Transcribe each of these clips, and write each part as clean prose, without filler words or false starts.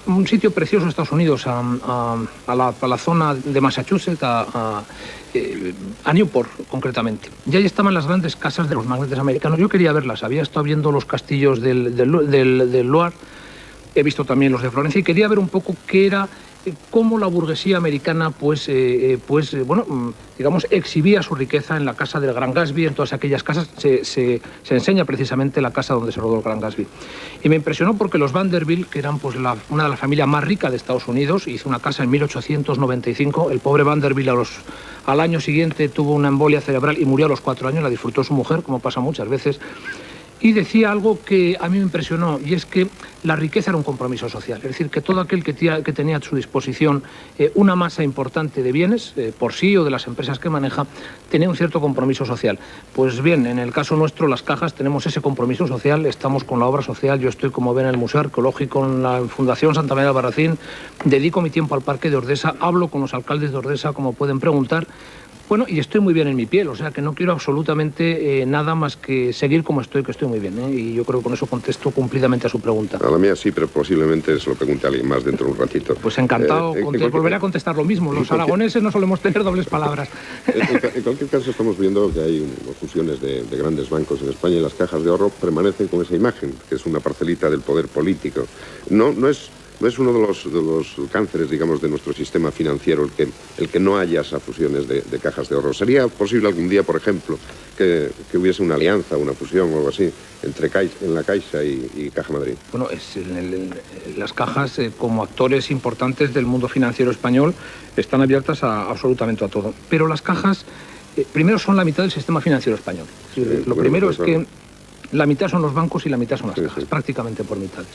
un sitio precioso en Estados Unidos, a la zona de Massachusetts, a Newport, concretamente. Y ahí estaban las grandes casas de los magnates americanos. Yo quería verlas, había estado viendo los castillos del Loire, he visto también los de Florencia, y quería ver un poco qué era, cómo la burguesía americana, digamos, exhibía su riqueza en la casa del Gran Gatsby. En todas aquellas casas se enseña precisamente la casa donde se rodó el Gran Gatsby. Y me impresionó porque los Vanderbilt, que eran pues una de las familias más ricas de Estados Unidos, hizo una casa en 1895. El pobre Vanderbilt al año siguiente tuvo una embolia cerebral y murió a los 4 años, la disfrutó su mujer, como pasa muchas veces. Y decía algo que a mí me impresionó, y es que la riqueza era un compromiso social. Es decir, que todo aquel que tenía a su disposición una masa importante de bienes, por sí o de las empresas que maneja, tenía un cierto compromiso social. Pues bien, en el caso nuestro, las Cajas, tenemos ese compromiso social, estamos con la obra social. Yo estoy, como ven, en el Museo Arqueológico, en la Fundación Santa María de Albarracín, dedico mi tiempo al Parque de Ordesa, hablo con los alcaldes de Ordesa, como pueden preguntar. Bueno, y estoy muy bien en mi piel, o sea que no quiero absolutamente nada más que seguir como estoy, que estoy muy bien, y yo creo que con eso contesto cumplidamente a su pregunta. A la mía sí, pero posiblemente se lo pregunte a alguien más dentro de un ratito. Pues encantado, volveré a contestar lo mismo. Los aragoneses no solemos tener dobles palabras. En cualquier caso, estamos viendo que hay fusiones de grandes bancos en España, y las cajas de ahorro permanecen con esa imagen, que es una parcelita del poder político. No es uno de los cánceres, digamos, de nuestro sistema financiero el que no haya esas fusiones de cajas de ahorro. ¿Sería posible algún día, por ejemplo, que hubiese una alianza, una fusión o algo así entre la Caixa y Caja Madrid? Bueno, las cajas, como actores importantes del mundo financiero español, están abiertas absolutamente a todo. Pero las cajas, primero, son la mitad del sistema financiero español. Lo primero es que la mitad son los bancos y la mitad son las cajas, prácticamente por mitades.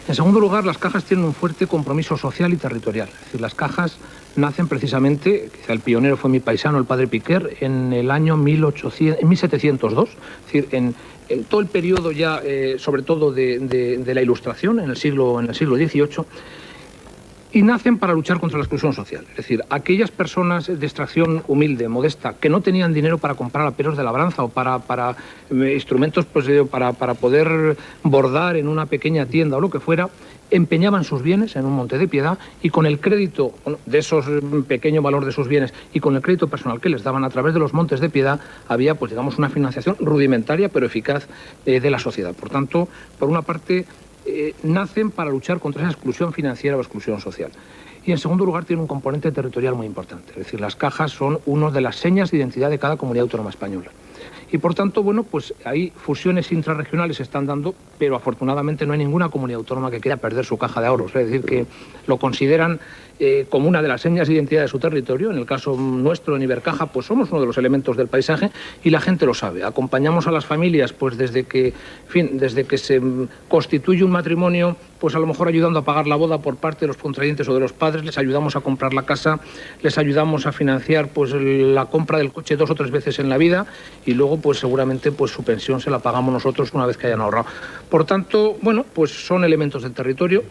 En segundo lugar, las cajas tienen un fuerte compromiso social y territorial. Es decir, las cajas nacen precisamente, quizá el pionero fue mi paisano, el padre Piquer, en el año 1702, es decir, en todo el periodo ya, sobre todo de la Ilustración, en el siglo XVIII, y nacen para luchar contra la exclusión social. Es decir, aquellas personas de extracción humilde, modesta, que no tenían dinero para comprar aperos de labranza o para instrumentos, pues, para poder bordar en una pequeña tienda o lo que fuera, empeñaban sus bienes en un monte de piedad, y con el crédito de esos pequeño valor de sus bienes y con el crédito personal que les daban a través de los montes de piedad, había, pues, digamos, una financiación rudimentaria pero eficaz de la sociedad. Por tanto, por una parte, nacen para luchar contra esa exclusión financiera o exclusión social. Y en segundo lugar, tienen un componente territorial muy importante. Es decir, las cajas son una de las señas de identidad de cada comunidad autónoma española. Y por tanto, bueno, pues ahí fusiones intrarregionales se están dando, pero afortunadamente no hay ninguna comunidad autónoma que quiera perder su caja de ahorros. Es decir, que lo consideran como una de las señas de identidad de su territorio. En el caso nuestro, en Ibercaja, pues somos uno de los elementos del paisaje y la gente lo sabe. Acompañamos a las familias, pues desde que se constituye un matrimonio, pues a lo mejor ayudando a pagar la boda por parte de los contrayentes o de los padres, les ayudamos a comprar la casa, les ayudamos a financiar, pues, la compra del coche 2 o 3 veces en la vida, y luego, pues seguramente, pues su pensión se la pagamos nosotros una vez que hayan ahorrado. Por tanto, bueno, pues son elementos del territorio.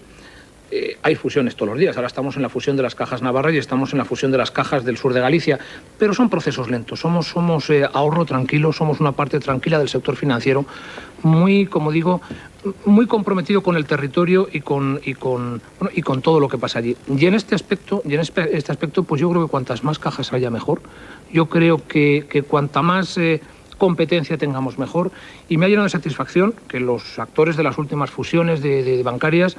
Hay fusiones todos los días. Ahora estamos en la fusión de las cajas navarras y estamos en la fusión de las cajas del sur de Galicia, pero son procesos lentos. Somos ahorro tranquilo, somos una parte tranquila del sector financiero, muy, como digo, muy comprometido con el territorio y con todo lo que pasa allí. Y en este aspecto, pues yo creo que cuantas más cajas haya, mejor. Yo creo que cuanta más competencia tengamos, mejor. Y me ha llenado de satisfacción que los actores de las últimas fusiones de bancarias,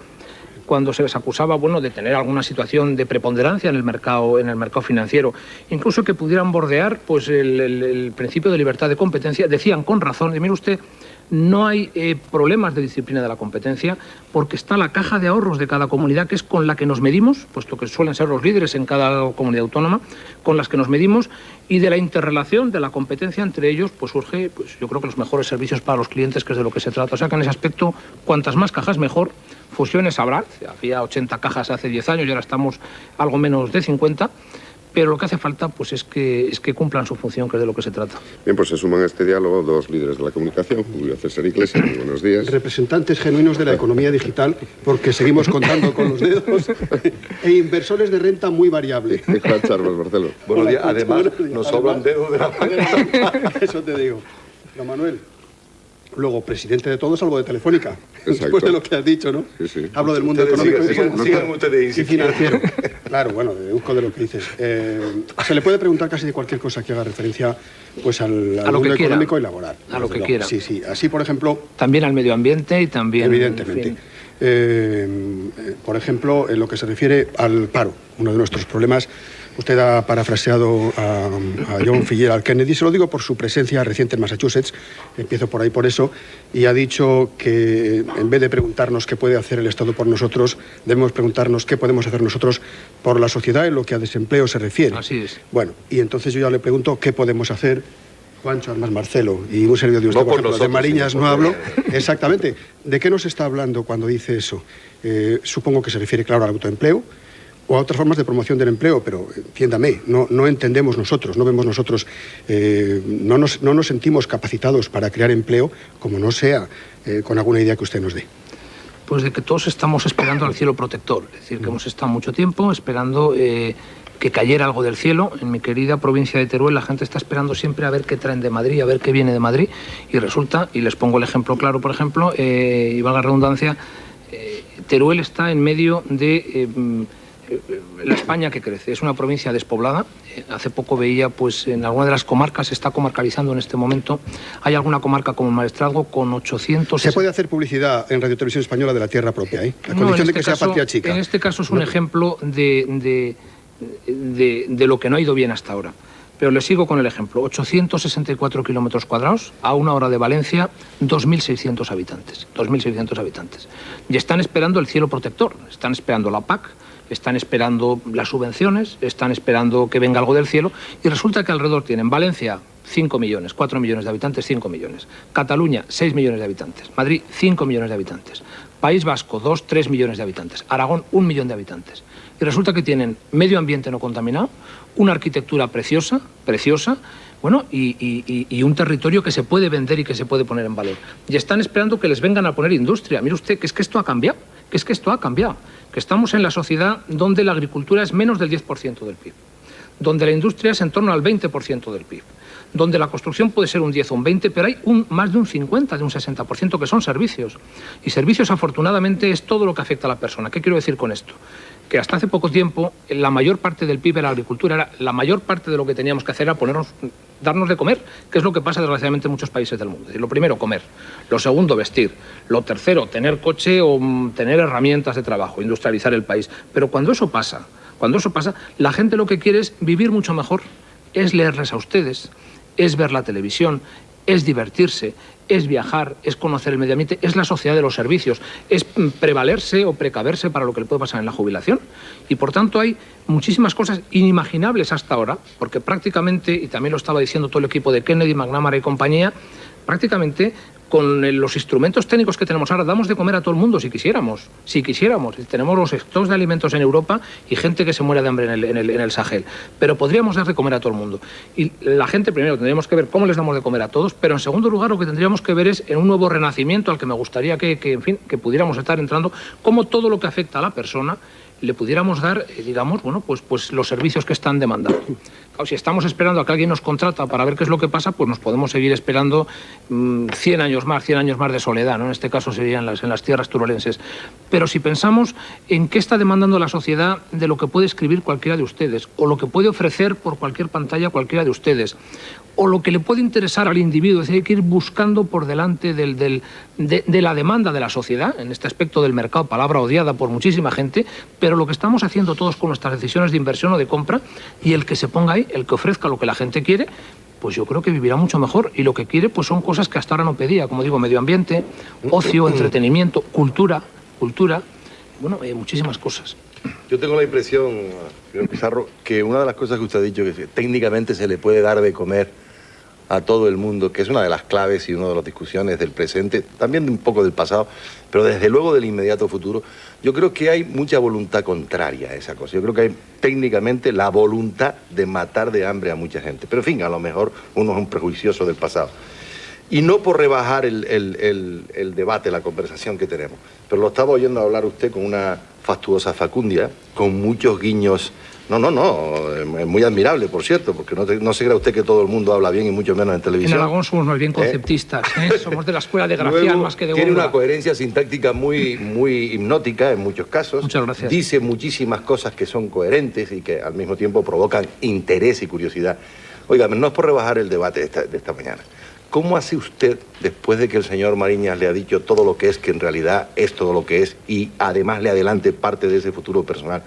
cuando se les acusaba, bueno, de tener alguna situación de preponderancia en el mercado financiero, incluso que pudieran bordear, pues, el principio de libertad de competencia, decían con razón, y mire usted, no hay problemas de disciplina de la competencia, porque está la caja de ahorros de cada comunidad, que es con la que nos medimos, puesto que suelen ser los líderes en cada comunidad autónoma, con las que nos medimos, y de la interrelación de la competencia entre ellos, pues surge, pues, yo creo que los mejores servicios para los clientes, que es de lo que se trata. O sea que en ese aspecto, cuantas más cajas, mejor. Fusiones habrá, había 80 cajas hace 10 años y ahora estamos algo menos de 50, pero lo que hace falta, pues, es que cumplan su función, que es de lo que se trata. Bien, pues se suman a este diálogo dos líderes de la comunicación, Julio César Iglesias, muy buenos días. Representantes genuinos de la economía digital, porque seguimos contando con los dedos, e inversores de renta muy variable. Juan Charles Barceló. Buenos días. Además, nos sobran dedos de la mano. Eso te digo. Don Manuel, Luego, presidente de todo, salvo de Telefónica. Exacto. Después de lo que has dicho, ¿no? Sí, sí. Hablo del mundo Ustedes económico sigan ustedes y financiero. Claro, bueno, deduzco de lo que dices. Se le puede preguntar casi de cualquier cosa que haga referencia pues al lo mundo que quiera. económico y laboral. A lo que Luego. quiera. Sí, sí. Así, por ejemplo... También al medio ambiente y también... Evidentemente. En fin. Por ejemplo, en lo que se refiere al paro, uno de nuestros problemas, usted ha parafraseado a John Fitzgerald Kennedy, se lo digo por su presencia reciente en Massachusetts, empiezo por ahí por eso, y ha dicho que en vez de preguntarnos qué puede hacer el Estado por nosotros, debemos preguntarnos qué podemos hacer nosotros por la sociedad en lo que a desempleo se refiere. Así es. Bueno, y entonces yo ya le pregunto qué podemos hacer, Juancho, además Marcelo, y un servidor de usted, No por por ejemplo, de nosotros, Mariñas sino no por hablo. ella. Exactamente. ¿De qué nos está hablando cuando dice eso? Supongo que se refiere, claro, al autoempleo o a otras formas de promoción del empleo, pero entiéndame, no entendemos nosotros, no vemos nosotros, no nos sentimos capacitados para crear empleo como no sea con alguna idea que usted nos dé. Pues de que todos estamos esperando al cielo protector. Es decir, que hemos estado mucho tiempo esperando que cayera algo del cielo. En mi querida provincia de Teruel la gente está esperando siempre a ver qué traen de Madrid, a ver qué viene de Madrid. Y resulta, y les pongo el ejemplo claro, por ejemplo, y valga la redundancia, Teruel está en medio de la España que crece. Es una provincia despoblada. Hace poco veía, pues en alguna de las comarcas, se está comarcalizando en este momento. Hay alguna comarca como el Maestrazgo con 800... Se puede hacer publicidad en Radio Televisión Española de la tierra propia, ¿eh? A No, condición en de que este sea caso, patria chica. En este caso es un ejemplo de lo que no ha ido bien hasta ahora. Pero les sigo con el ejemplo. 864 kilómetros cuadrados, a 1 hora de Valencia, 2.600 habitantes. 2.600 habitantes. Y están esperando el cielo protector, están esperando la PAC, están esperando las subvenciones, están esperando que venga algo del cielo, y resulta que alrededor tienen Valencia, 5 millones, 4 millones de habitantes, 5 millones. Cataluña, 6 millones de habitantes. Madrid, 5 millones de habitantes. País Vasco, 2, 3 millones de habitantes. Aragón, 1 millón de habitantes. Y resulta que tienen medio ambiente no contaminado, una arquitectura preciosa, bueno, y un territorio que se puede vender y que se puede poner en valor. Y están esperando que les vengan a poner industria. Mire usted, que es que esto ha cambiado, que estamos en la sociedad donde la agricultura es menos del 10% del PIB, donde la industria es en torno al 20% del PIB, donde la construcción puede ser un 10 o un 20, pero hay más de un 50, de un 60% que son servicios. Y servicios, afortunadamente, es todo lo que afecta a la persona. ¿Qué quiero decir con esto? Que hasta hace poco tiempo la mayor parte del PIB era la agricultura, la mayor parte de lo que teníamos que hacer era darnos de comer, que es lo que pasa desgraciadamente en muchos países del mundo. Es decir, lo primero, comer. Lo segundo, vestir. Lo tercero, tener coche o tener herramientas de trabajo, industrializar el país. Pero cuando eso pasa, la gente lo que quiere es vivir mucho mejor, es leerles a ustedes, es ver la televisión, es divertirse, es viajar, es conocer el medio ambiente, es la sociedad de los servicios, es prevalerse o precaverse para lo que le puede pasar en la jubilación. Y por tanto hay muchísimas cosas inimaginables hasta ahora, porque prácticamente, y también lo estaba diciendo todo el equipo de Kennedy, McNamara y compañía, prácticamente con los instrumentos técnicos que tenemos ahora damos de comer a todo el mundo si quisiéramos. Tenemos los stocks de alimentos en Europa y gente que se muere de hambre en el Sahel. Pero podríamos dar de comer a todo el mundo. Y la gente, primero, tendríamos que ver cómo les damos de comer a todos, pero en segundo lugar lo que tendríamos que ver es en un nuevo renacimiento al que me gustaría que pudiéramos estar entrando, cómo todo lo que afecta a la persona le pudiéramos dar, digamos, bueno, pues los servicios que están demandando. Claro, si estamos esperando a que alguien nos contrata para ver qué es lo que pasa, pues nos podemos seguir esperando 100 años más de soledad, ¿no? En este caso serían en las tierras turolenses. Pero si pensamos en qué está demandando la sociedad de lo que puede escribir cualquiera de ustedes, o lo que puede ofrecer por cualquier pantalla cualquiera de ustedes, o lo que le puede interesar al individuo, es decir, hay que ir buscando por delante de la demanda de la sociedad, en este aspecto del mercado, palabra odiada por muchísima gente, pero lo que estamos haciendo todos con nuestras decisiones de inversión o de compra, y el que se ponga ahí, el que ofrezca lo que la gente quiere, pues yo creo que vivirá mucho mejor. Y lo que quiere pues son cosas que hasta ahora no pedía, como digo, medio ambiente, ocio, entretenimiento, cultura, bueno, muchísimas cosas. Yo tengo la impresión, señor Pizarro, que una de las cosas que usted ha dicho, que técnicamente se le puede dar de comer a todo el mundo, que es una de las claves y una de las discusiones del presente, también de un poco del pasado, pero desde luego del inmediato futuro, yo creo que hay mucha voluntad contraria a esa cosa. Yo creo que hay técnicamente la voluntad de matar de hambre a mucha gente. Pero en fin, a lo mejor uno es un prejuicioso del pasado. Y no por rebajar el debate, la conversación que tenemos, pero lo estaba oyendo hablar usted con una fastuosa facundia, con muchos guiños. No, es muy admirable, por cierto, porque no se crea usted que todo el mundo habla bien y mucho menos en televisión. En Aragón somos más bien conceptistas, somos de la escuela de Gracián. Luego, más que de tiene Góngora. una coherencia sintáctica muy hipnótica en muchos casos. Muchas gracias. Dice muchísimas cosas que son coherentes y que al mismo tiempo provocan interés y curiosidad. Oiga, no es por rebajar el debate de esta mañana. ¿Cómo hace usted, después de que el señor Mariñas le ha dicho todo lo que es, que en realidad es todo lo que es, y además le adelante parte de ese futuro personal,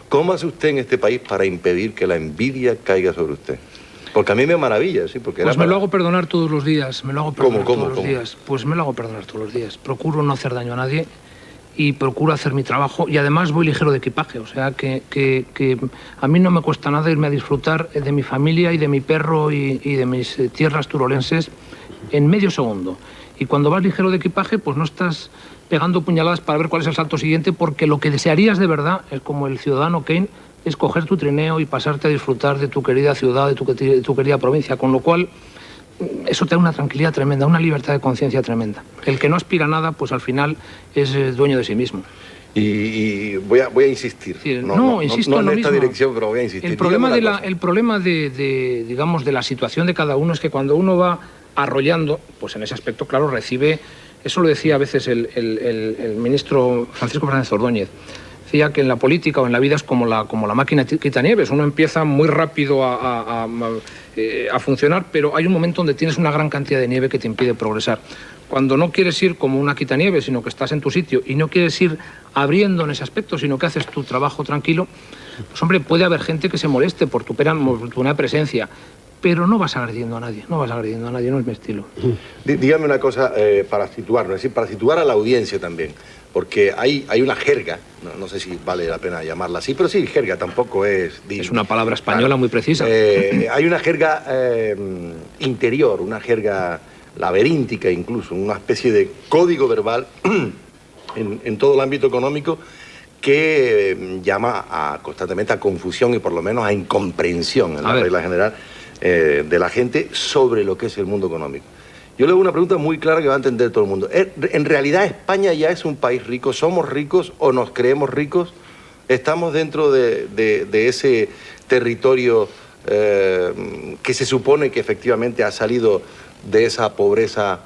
cómo hace usted en este país para impedir que la envidia caiga sobre usted? Porque a mí me maravilla, sí, porque Pues me lo hago perdonar todos los días, me lo hago perdonar ¿Cómo? todos los días. Pues me lo hago perdonar todos los días. Procuro no hacer daño a nadie y procuro hacer mi trabajo, y además voy ligero de equipaje, o sea que a mí no me cuesta nada irme a disfrutar de mi familia y de mi perro y de mis tierras turolenses en medio segundo. Y cuando vas ligero de equipaje, pues no estás pegando puñaladas para ver cuál es el salto siguiente, porque lo que desearías de verdad es, como el ciudadano Kane, es coger tu trineo y pasarte a disfrutar de tu querida ciudad, de tu querida provincia, con lo cual eso te da una tranquilidad tremenda, una libertad de conciencia tremenda. El que no aspira a nada, pues al final es dueño de sí mismo. Y voy a insistir. Sí, no insisto en en lo esta mismo. dirección, pero voy a insistir. El problema digamos, de la situación de cada uno es que cuando uno va arrollando, pues en ese aspecto, claro, recibe. Eso lo decía a veces el ministro Francisco Fernández Ordóñez. Decía que en la política o en la vida es como la máquina quitanieves. Uno empieza muy rápido a funcionar, pero hay un momento donde tienes una gran cantidad de nieve que te impide progresar. Cuando no quieres ir como una quitanieves, sino que estás en tu sitio y no quieres ir abriendo en ese aspecto, sino que haces tu trabajo tranquilo, pues hombre, puede haber gente que se moleste por tu una presencia, pero no vas agrediendo a nadie, no es mi estilo. Dígame una cosa para situarnos, es decir, para situar a la audiencia también, porque hay una jerga, no sé si vale la pena llamarla así, pero sí, jerga tampoco es... Es una palabra española muy precisa. Hay una jerga interior, una jerga laberíntica incluso, una especie de código verbal en todo el ámbito económico que llama constantemente a confusión y por lo menos a incomprensión en la regla general de la gente sobre lo que es el mundo económico. Yo le hago una pregunta muy clara que va a entender todo el mundo. ¿En realidad España ya es un país rico? ¿Somos ricos o nos creemos ricos? ¿Estamos dentro de ese territorio que se supone que efectivamente ha salido de esa pobreza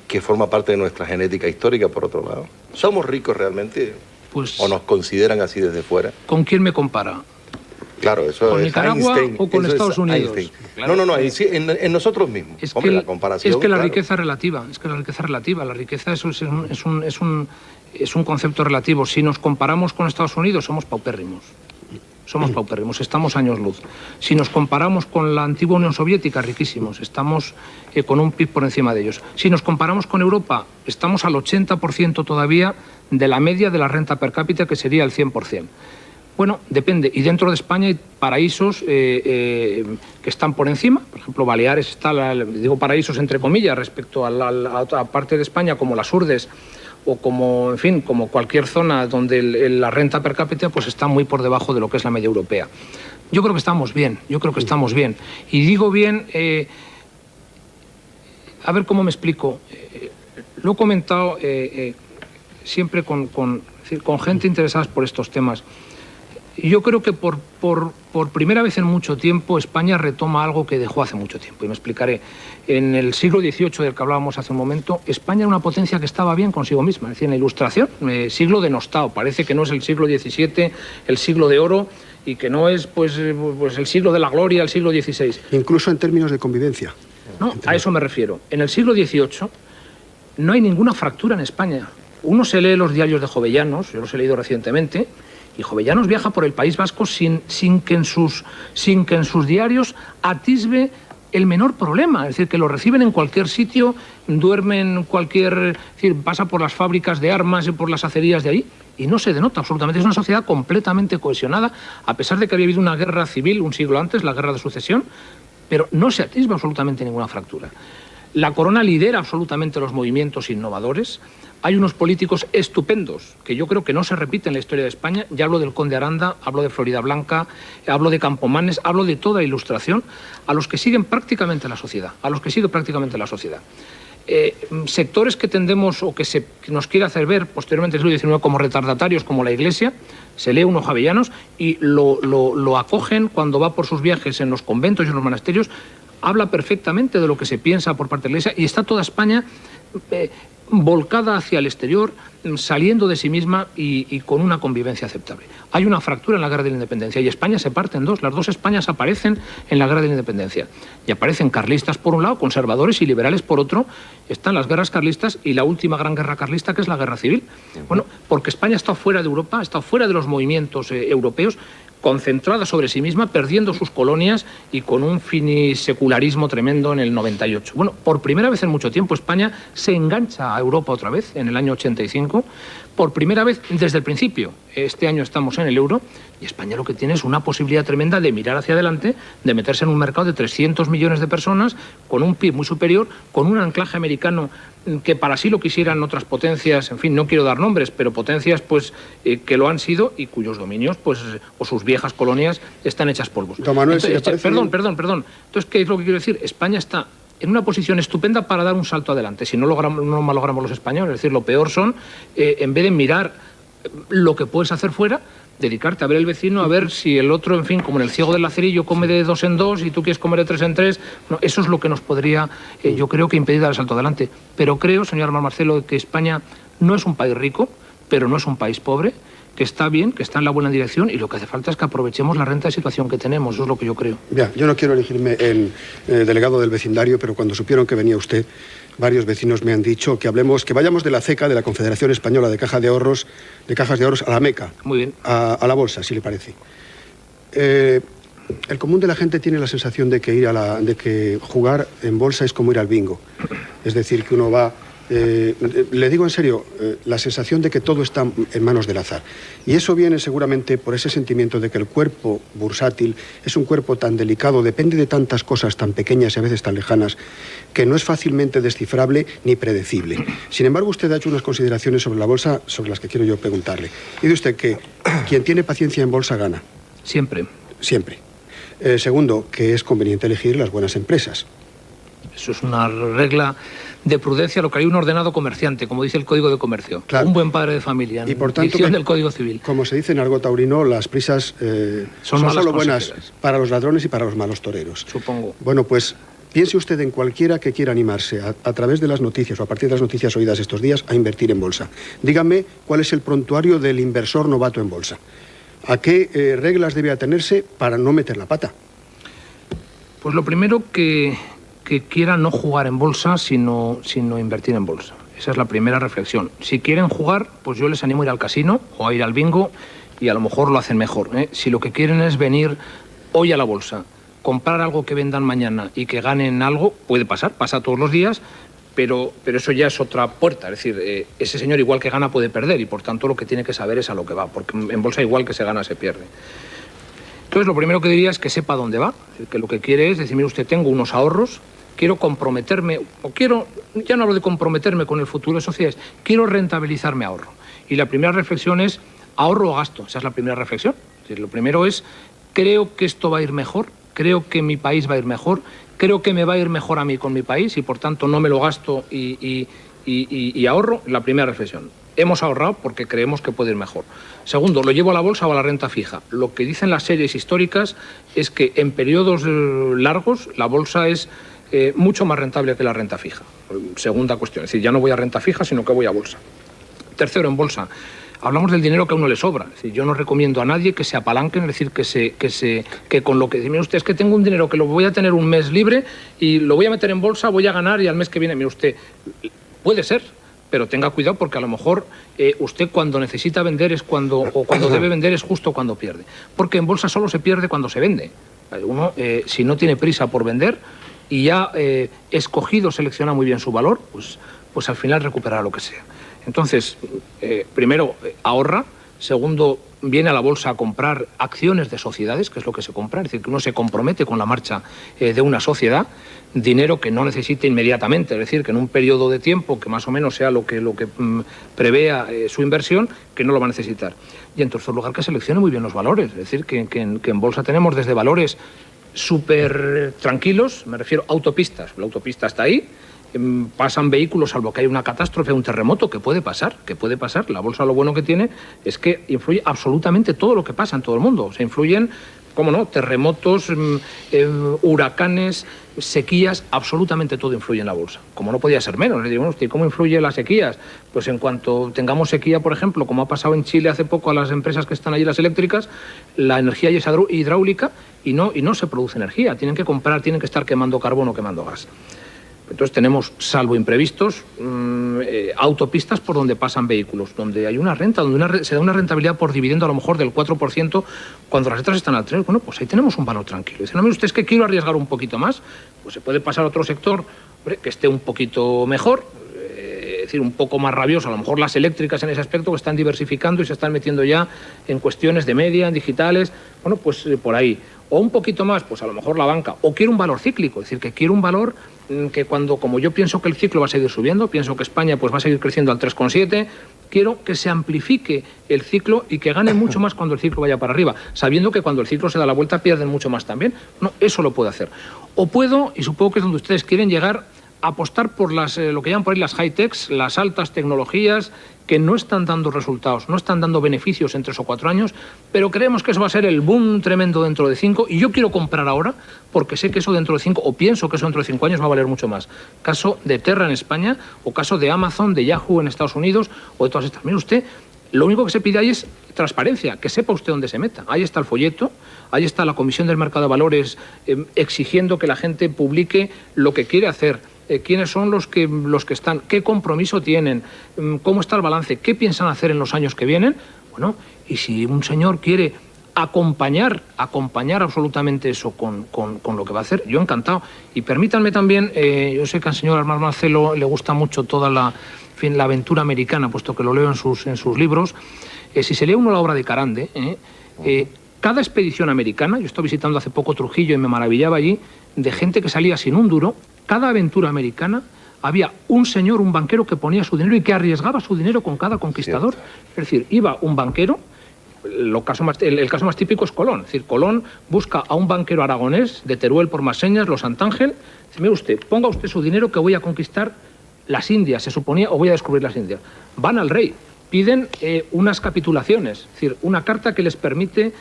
que forma parte de nuestra genética histórica, por otro lado? ¿Somos ricos realmente? Pues, ¿O nos consideran así desde fuera? ¿Con quién me compara? Claro, eso ¿Con es Nicaragua Einstein, o con Estados Unidos? Claro. No, en nosotros mismos. Es Hombre, que, la comparación, es que la claro. riqueza es relativa, la riqueza es un concepto relativo. Si nos comparamos con Estados Unidos, somos paupérrimos. Estamos años luz. Si nos comparamos con la antigua Unión Soviética, riquísimos, estamos con un PIB por encima de ellos. Si nos comparamos con Europa, estamos al 80% todavía de la media de la renta per cápita, que sería el 100%. Bueno, depende. Y dentro de España hay paraísos que están por encima. Por ejemplo, Baleares está, digo paraísos entre comillas, respecto a otra parte de España, como las Urdes, o como, en fin, como cualquier zona donde la renta per cápita pues está muy por debajo de lo que es la media europea. Yo creo que estamos bien, Y digo bien, a ver cómo me explico. Lo he comentado siempre con gente interesada por estos temas. Yo creo que por primera vez en mucho tiempo España retoma algo que dejó hace mucho tiempo, y me explicaré. En el siglo XVIII, del que hablábamos hace un momento, España era una potencia que estaba bien consigo misma. Es decir, en la Ilustración, siglo denostado, parece que no es el siglo XVII, el siglo de oro, y que no es pues el siglo de la gloria, el siglo XVI. Incluso en términos de convivencia. No, a eso me refiero. En el siglo XVIII no hay ninguna fractura en España. Uno se lee los diarios de Jovellanos, yo los he leído recientemente, y Jovellanos viaja por el País Vasco sin que en sus diarios atisbe el menor problema. Es decir, que lo reciben en cualquier sitio, duerme en cualquier... Es decir, pasa por las fábricas de armas y por las acerías de ahí, y no se denota absolutamente. Es una sociedad completamente cohesionada, a pesar de que había habido una guerra civil un siglo antes, la Guerra de Sucesión, pero no se atisba absolutamente ninguna fractura. La corona lidera absolutamente los movimientos innovadores. Hay unos políticos estupendos que yo creo que no se repiten en la historia de España. Ya hablo del Conde Aranda, hablo de Floridablanca, hablo de Campomanes, hablo de toda Ilustración, a los que siguen prácticamente la sociedad, sectores que tendemos o que nos quiere hacer ver posteriormente el siglo XIX como retardatarios, como la Iglesia, se lee unos javellanos y lo acogen cuando va por sus viajes en los conventos y en los monasterios, habla perfectamente de lo que se piensa por parte de la Iglesia y está toda España volcada hacia el exterior, saliendo de sí misma y con una convivencia aceptable. Hay una fractura en la guerra de la independencia y España se parte en dos. Las dos Españas aparecen en la guerra de la independencia. Y aparecen carlistas por un lado, conservadores y liberales por otro. Están las guerras carlistas y la última gran guerra carlista, que es la guerra civil. Bueno, porque España está fuera de Europa, está fuera de los movimientos europeos, concentrada sobre sí misma, perdiendo sus colonias y con un finisecularismo tremendo en el 98. Bueno, por primera vez en mucho tiempo España se engancha a Europa otra vez, en el año 85, por primera vez desde el principio. Este año estamos en el euro y España lo que tiene es una posibilidad tremenda de mirar hacia adelante, de meterse en un mercado de 300 millones de personas, con un PIB muy superior, con un anclaje americano que para sí lo quisieran otras potencias, en fin, no quiero dar nombres, pero potencias pues que lo han sido y cuyos dominios pues o sus viejas colonias están hechas polvos. Don Manuel, Entonces, perdón. Entonces, ¿qué es lo que quiero decir? España está en una posición estupenda para dar un salto adelante. Si no malogramos los españoles, es decir, lo peor son, en vez de mirar lo que puedes hacer fuera, dedicarte a ver el vecino, a ver si el otro, en fin, como en el ciego del lacerillo, come de 2 en 2 y tú quieres comer de 3 en 3. No, eso es lo que nos podría, yo creo, que impedir dar el salto adelante. Pero creo, señor Marcelo, que España no es un país rico, pero no es un país pobre, que está bien, que está en la buena dirección y lo que hace falta es que aprovechemos la renta de situación que tenemos, eso es lo que yo creo. Ya, yo no quiero elegirme en delegado del vecindario, pero cuando supieron que venía usted, varios vecinos me han dicho que vayamos de la CECA, de la Confederación Española de Cajas de Ahorros, a la Meca. Muy bien. A la bolsa, si le parece. El común de la gente tiene la sensación de que jugar en bolsa es como ir al bingo. Es decir, que uno va... le digo en serio, la sensación de que todo está en manos del azar. Y eso viene seguramente por ese sentimiento de que el cuerpo bursátil es un cuerpo tan delicado, depende de tantas cosas tan pequeñas y a veces tan lejanas, que no es fácilmente descifrable ni predecible. Sin embargo, usted ha hecho unas consideraciones sobre la bolsa sobre las que quiero yo preguntarle. Dice usted que quien tiene paciencia en bolsa gana. Siempre. Siempre. Segundo, que es conveniente elegir las buenas empresas. Eso es una regla de prudencia, lo que hay un ordenado comerciante, como dice el Código de Comercio. Claro. Un buen padre de familia, y por tanto, del Código Civil. Como se dice en argot taurino, las prisas son solo buenas para los ladrones y para los malos toreros. Supongo. Bueno, pues piense usted en cualquiera que quiera animarse a través de las noticias o a partir de las noticias oídas estos días a invertir en bolsa. Dígame cuál es el prontuario del inversor novato en bolsa. ¿A qué reglas debe atenerse para no meter la pata? Pues lo primero que quiera no jugar en bolsa, sino invertir en bolsa. Esa es la primera reflexión. Si quieren jugar, pues yo les animo a ir al casino o a ir al bingo y a lo mejor lo hacen mejor. Si lo que quieren es venir hoy a la bolsa, comprar algo que vendan mañana y que ganen algo, puede pasar, pasa todos los días, pero eso ya es otra puerta. Es decir, ese señor igual que gana puede perder y por tanto lo que tiene que saber es a lo que va, porque en bolsa igual que se gana se pierde. Entonces lo primero que diría es que sepa dónde va, que lo que quiere es decir, mire usted, tengo unos ahorros, quiero comprometerme, ya no hablo de comprometerme con el futuro de sociedades, quiero rentabilizar ahorro. Y la primera reflexión es ahorro o gasto, esa es la primera reflexión. Es decir, lo primero es, creo que esto va a ir mejor, creo que mi país va a ir mejor, creo que me va a ir mejor a mí con mi país y por tanto no me lo gasto y ahorro, la primera reflexión. Hemos ahorrado porque creemos que puede ir mejor. Segundo, ¿lo llevo a la bolsa o a la renta fija? Lo que dicen las series históricas es que en periodos largos la bolsa es mucho más rentable que la renta fija. Segunda cuestión, es decir, ya no voy a renta fija, sino que voy a bolsa. Tercero, en bolsa, hablamos del dinero que a uno le sobra. Es decir, yo no recomiendo a nadie que se apalanquen, es decir, que con lo que... Mire usted, es que tengo un dinero que lo voy a tener un mes libre y lo voy a meter en bolsa, voy a ganar y al mes que viene, mire usted, puede ser, pero tenga cuidado porque a lo mejor usted cuando necesita vender es cuando debe vender es justo cuando pierde. Porque en bolsa solo se pierde cuando se vende. Uno, si no tiene prisa por vender y ya escogido, selecciona muy bien su valor, pues al final recuperará lo que sea. Entonces, primero, ahorra. Segundo, viene a la bolsa a comprar acciones de sociedades, que es lo que se compra, es decir, que uno se compromete con la marcha de una sociedad, dinero que no necesite inmediatamente, es decir, que en un periodo de tiempo que más o menos sea lo que prevea su inversión, que no lo va a necesitar. Y en tercer lugar, que seleccione muy bien los valores, es decir, que en bolsa tenemos desde valores súper tranquilos, me refiero a autopistas, la autopista está ahí, pasan vehículos, salvo que hay una catástrofe, un terremoto, que puede pasar. La bolsa lo bueno que tiene es que influye absolutamente todo lo que pasa en todo el mundo. O sea, influyen, cómo no, terremotos, huracanes, sequías, absolutamente todo influye en la bolsa. Como no podía ser menos. Le digo, bueno, ¿cómo influye las sequías? Pues en cuanto tengamos sequía, por ejemplo, como ha pasado en Chile hace poco a las empresas que están allí, las eléctricas, la energía ya es hidráulica y no se produce energía. Tienen que comprar, tienen que estar quemando carbón o quemando gas. Entonces tenemos, salvo imprevistos, autopistas por donde pasan vehículos, donde hay una renta, donde se da una rentabilidad por dividendo a lo mejor del 4%, cuando las otras están al 3%. Bueno, pues ahí tenemos un valor tranquilo. Dicen, no, mire, usted, es que quiero arriesgar un poquito más, pues se puede pasar a otro sector, hombre, que esté un poquito mejor, es decir, un poco más rabioso. A lo mejor las eléctricas en ese aspecto que están diversificando y se están metiendo ya en cuestiones de media, en digitales, bueno, pues por ahí. O un poquito más, pues a lo mejor la banca. O quiero un valor cíclico, es decir, que quiero un valor que como yo pienso que el ciclo va a seguir subiendo, pienso que España pues va a seguir creciendo al 3,7, quiero que se amplifique el ciclo y que gane mucho más cuando el ciclo vaya para arriba, sabiendo que cuando el ciclo se da la vuelta pierden mucho más también. No, eso lo puedo hacer. O puedo, y supongo que es donde ustedes quieren llegar, apostar por lo que llaman por ahí las high-techs, las altas tecnologías que no están dando resultados, no están dando beneficios en 3 o 4 años, pero creemos que eso va a ser el boom tremendo dentro de 5 y yo quiero comprar ahora porque sé que eso dentro de 5, o pienso que eso dentro de 5 años va a valer mucho más. Caso de Terra en España, o caso de Amazon, de Yahoo en Estados Unidos, o de todas estas. Mire usted, lo único que se pide ahí es transparencia, que sepa usted dónde se meta. Ahí está el folleto, ahí está la Comisión del Mercado de Valores exigiendo que la gente publique lo que quiere hacer, quiénes son los que están, qué compromiso tienen, cómo está el balance, qué piensan hacer en los años que vienen. Bueno, y si un señor quiere acompañar absolutamente eso con lo que va a hacer, yo encantado. Y permítanme también, yo sé que al señor Armand Marcelo le gusta mucho toda la aventura americana, puesto que lo leo en sus libros. Si se lee uno la obra de Carande, cada expedición americana, yo estoy visitando hace poco Trujillo y me maravillaba allí, de gente que salía sin un duro, cada aventura americana había un señor, un banquero que ponía su dinero y que arriesgaba su dinero con cada conquistador. Es decir, iba un banquero, el caso más típico es Colón. Es decir, Colón busca a un banquero aragonés de Teruel por Maseñas, los Santángel, dice, mire usted, ponga usted su dinero que voy a conquistar las Indias, se suponía, o voy a descubrir las Indias. Van al rey, piden unas capitulaciones, es decir, una carta que les permite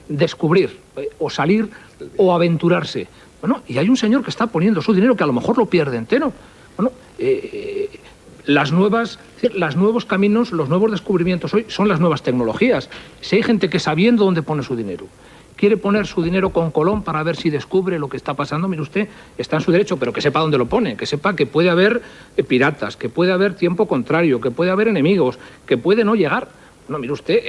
descubrir, o salir, o aventurarse. Bueno, y hay un señor que está poniendo su dinero que a lo mejor lo pierde entero. Bueno, los nuevos caminos, los nuevos descubrimientos hoy son las nuevas tecnologías. Si hay gente que sabiendo dónde pone su dinero, quiere poner su dinero con Colón para ver si descubre lo que está pasando, mire usted, está en su derecho, pero que sepa dónde lo pone, que sepa que puede haber piratas, que puede haber tiempo contrario, que puede haber enemigos, que puede no llegar. No, mire usted,